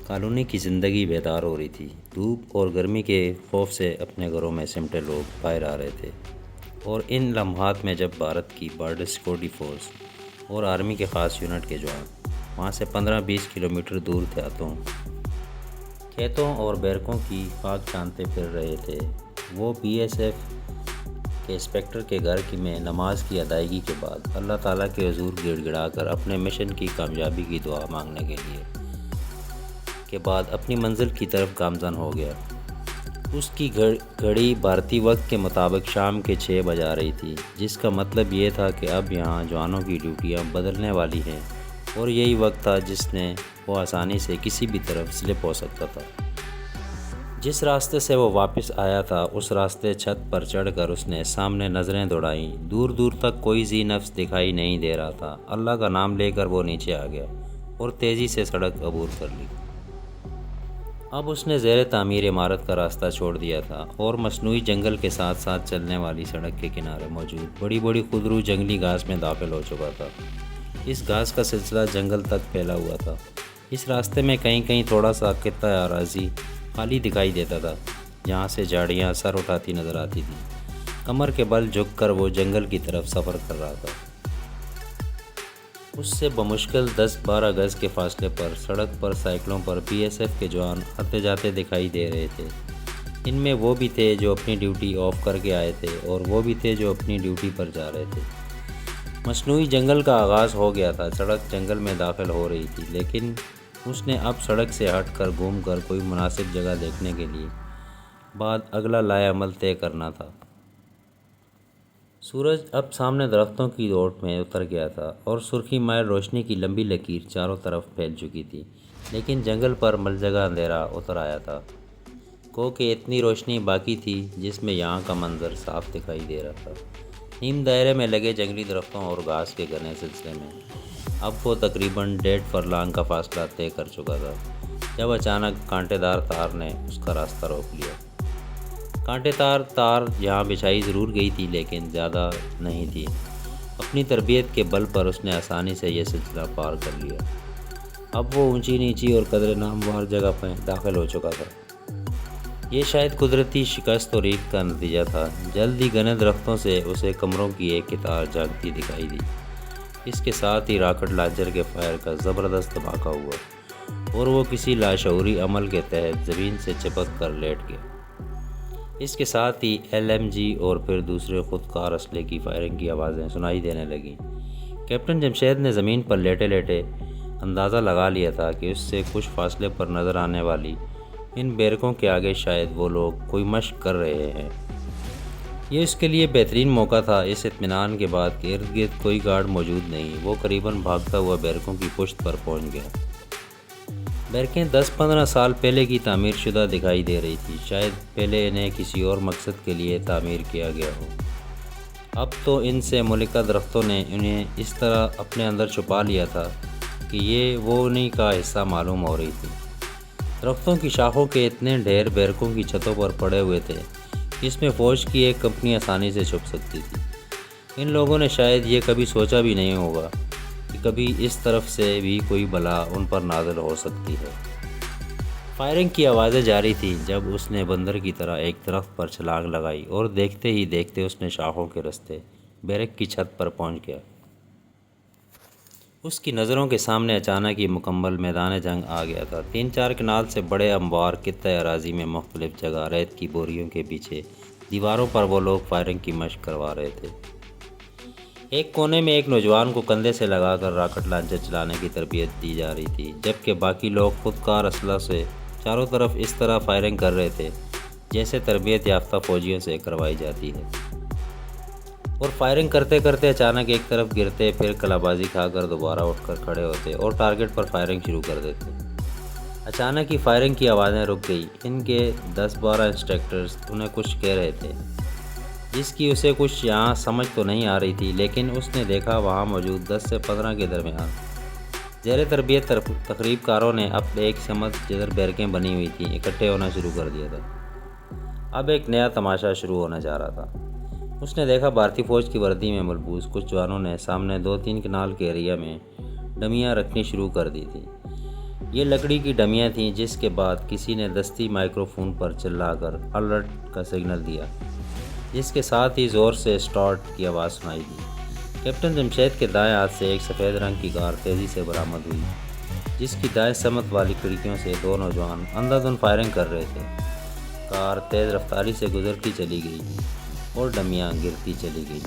Colony کی زندگی بیدار ہو رہی تھی۔ دھوپ اور گرمی کے خوف سے اپنے گھروں میں سمٹے لوگ باہر آ رہے تھے، اور ان لمحات میں جب بھارت کی بارڈر سیکورٹی فورس اور آرمی کے خاص یونٹ کے جوان وہاں سے 15-20 کلومیٹر دور دیہاتوں، کھیتوں اور بیرکوں کی خاک چھانتے پھر رہے تھے، وہ بی ایس ایف کے انسپکٹر کے گھر میں نماز کی ادائیگی کے بعد اللہ تعالیٰ کے حضور گڑ گڑا کر اپنے مشن کی کامیابی کی دعا مانگنے کے بعد اپنی منزل کی گامزن گامزن ہو گیا۔ اس کی گھڑی بھارتی وقت کے مطابق شام کے 6 بجا رہی تھی، جس کا مطلب یہ تھا کہ اب یہاں جوانوں کی ڈیوٹیاں بدلنے والی ہیں، اور یہی وقت تھا جس میں وہ آسانی سے کسی بھی طرف سلپ ہو سکتا تھا۔ جس راستے سے وہ واپس آیا تھا، اس راستے چھت پر چڑھ کر اس نے سامنے نظریں دوڑائیں۔ دور دور تک کوئی ذی نفس دکھائی نہیں دے رہا تھا۔ اللہ کا نام لے کر وہ نیچے آ گیا اور تیزی سے سڑک عبور کر لی۔ اب اس نے زیر تعمیر عمارت کا راستہ چھوڑ دیا تھا اور مصنوعی جنگل کے ساتھ ساتھ چلنے والی سڑک کے کنارے موجود بڑی بڑی خودرو جنگلی گھاس میں داخل ہو چکا تھا۔ اس گھاس کا سلسلہ جنگل تک پھیلا ہوا تھا۔ اس راستے میں کہیں کہیں تھوڑا سا خطہ اراضی خالی دکھائی دیتا تھا، جہاں سے جھاڑیاں سر اٹھاتی نظر آتی تھیں۔ کمر کے بل جھک کر وہ جنگل کی طرف سفر کر رہا تھا۔ اس سے بمشکل 10-12 گز کے فاصلے پر سڑک پر سائیکلوں پر بی ایس ایف کے جوان آتے جاتے دکھائی دے رہے تھے۔ ان میں وہ بھی تھے جو اپنی ڈیوٹی آف کر کے آئے تھے، اور وہ بھی تھے جو اپنی ڈیوٹی پر جا رہے تھے۔ مصنوعی جنگل کا آغاز ہو گیا تھا، سڑک جنگل میں داخل ہو رہی تھی، لیکن اس نے اب سڑک سے ہٹ کر گھوم کر کوئی مناسب جگہ دیکھنے کے لیے بعد اگلا لائے عمل طے کرنا تھا۔ سورج اب سامنے درختوں کی اوٹ میں اتر گیا تھا، اور سرخی مائل روشنی کی لمبی لکیر چاروں طرف پھیل چکی تھی، لیکن جنگل پر ملجگہ اندھیرا اتر آیا تھا۔ گو کہ اتنی روشنی باقی تھی جس میں یہاں کا منظر صاف دکھائی دے رہا تھا۔ نیم دائرے میں لگے جنگلی درختوں اور گھاس کے گھنے سلسلے میں اب وہ تقریباً 1.5 فرلانگ کا فاصلہ طے کر چکا تھا، جب اچانک کانٹے دار تار نے اس کا راستہ روک لیا۔ کانٹے دار تار یہاں بچھائی ضرور گئی تھی، لیکن زیادہ نہیں تھی۔ اپنی تربیت کے بل پر اس نے آسانی سے یہ سلسلہ پار کر لیا۔ اب وہ اونچی نیچی اور قدر ناموار جگہ پہ داخل ہو چکا تھا۔ یہ شاید قدرتی شکست و ریت کا نتیجہ تھا۔ جلد ہی گھنے درختوں سے اسے کمروں کی ایک قطار جھانکتی دکھائی دی۔ اس کے ساتھ ہی راکٹ لانچر کے فائر کا زبردست دھماکہ ہوا، اور وہ کسی لاشعوری عمل کے تحت زمین سے چپک کر لیٹ گیا۔ اس کے ساتھ ہی ایل ایم جی اور پھر دوسرے خودکار اسلحے کی فائرنگ کی آوازیں سنائی دینے لگیں۔ کیپٹن جمشید نے زمین پر لیٹے لیٹے اندازہ لگا لیا تھا کہ اس سے کچھ فاصلے پر نظر آنے والی ان بیرکوں کے آگے شاید وہ لوگ کوئی مشق کر رہے ہیں۔ یہ اس کے لیے بہترین موقع تھا، اس اطمینان کے بعد کہ ارد گرد کوئی گارڈ موجود نہیں۔ وہ قریباً بھاگتا ہوا بیرکوں کی پشت پر پہنچ گیا۔ بیرکیں 10-15 سال پہلے کی تعمیر شدہ دکھائی دے رہی تھی، شاید پہلے انہیں کسی اور مقصد کے لیے تعمیر کیا گیا ہو۔ اب تو ان سے ملکہ درختوں نے انہیں اس طرح اپنے اندر چھپا لیا تھا کہ یہ وہ انہی کا حصہ معلوم ہو رہی تھی۔ درختوں کی شاخوں کے اتنے ڈھیر بیرکوں کی چھتوں پر پڑے ہوئے تھے، اس میں فوج کی ایک کمپنی آسانی سے چھپ سکتی تھی۔ ان لوگوں نے شاید یہ کبھی سوچا بھی نہیں ہوگا کہ کبھی اس طرف سے بھی کوئی بلا ان پر نازل ہو سکتی ہے۔ فائرنگ کی آوازیں جاری تھیں جب اس نے بندر کی طرح ایک درخت پر چھلانگ لگائی، اور دیکھتے ہی دیکھتے اس نے شاخوں کے رستے بیرک کی چھت پر پہنچ گیا۔ اس کی نظروں کے سامنے اچانک ہی مکمل میدان جنگ آ گیا تھا۔ 3-4 کنال سے بڑے ہموار خطہ اراضی میں مختلف جگہ ریت کی بوریوں کے پیچھے دیواروں پر وہ لوگ فائرنگ کی مشق کروا رہے تھے۔ ایک کونے میں ایک نوجوان کو کندھے سے لگا کر راکٹ لانچر چلانے کی تربیت دی جا رہی تھی، جبکہ باقی لوگ خودکار اسلحہ سے چاروں طرف اس طرح فائرنگ کر رہے تھے جیسے تربیت یافتہ فوجیوں سے کروائی جاتی ہے۔ اور فائرنگ کرتے کرتے اچانک ایک طرف گرتے، پھر کلا بازی کھا کر دوبارہ اٹھ کر کھڑے ہوتے اور ٹارگٹ پر فائرنگ شروع کر دیتے۔ اچانک ہی فائرنگ کی آوازیں رک گئی۔ ان کے 10-12 انسٹرکٹرز انہیں کچھ کہہ رہے تھے، جس کی اسے کچھ یہاں سمجھ تو نہیں آ رہی تھی، لیکن اس نے دیکھا وہاں موجود 10 سے 15 کے درمیان زیر تربیت تقریب کاروں نے اب ایک سمت جدھر بیرکیں بنی ہوئی تھیں اکٹھے ہونا شروع کر دیا تھا۔ اب ایک نیا تماشا شروع ہونے جا رہا تھا۔ اس نے دیکھا بھارتی فوج کی وردی میں ملبوس کچھ جوانوں نے سامنے 2-3 کنال کے ایریا میں ڈمیاں رکھنی شروع کر دی تھی۔ یہ لکڑی کی ڈمیاں تھیں، جس کے بعد کسی نے دستی مائکرو فون پر چلا کر الرٹ کا سگنل دیا، جس کے ساتھ ہی زور سے اسٹارٹ کی آواز سنائی دی۔ کیپٹن جمشید کے دائیں ہاتھ سے ایک سفید رنگ کی کار تیزی سے برآمد ہوئی، جس کی دائیں سمت والی کھڑکیوں سے دو نوجوان اندھا دھند فائرنگ کر رہے تھے۔ کار تیز رفتاری سے گزرتی چلی گئی اور ڈمیاں گرتی چلی گئی۔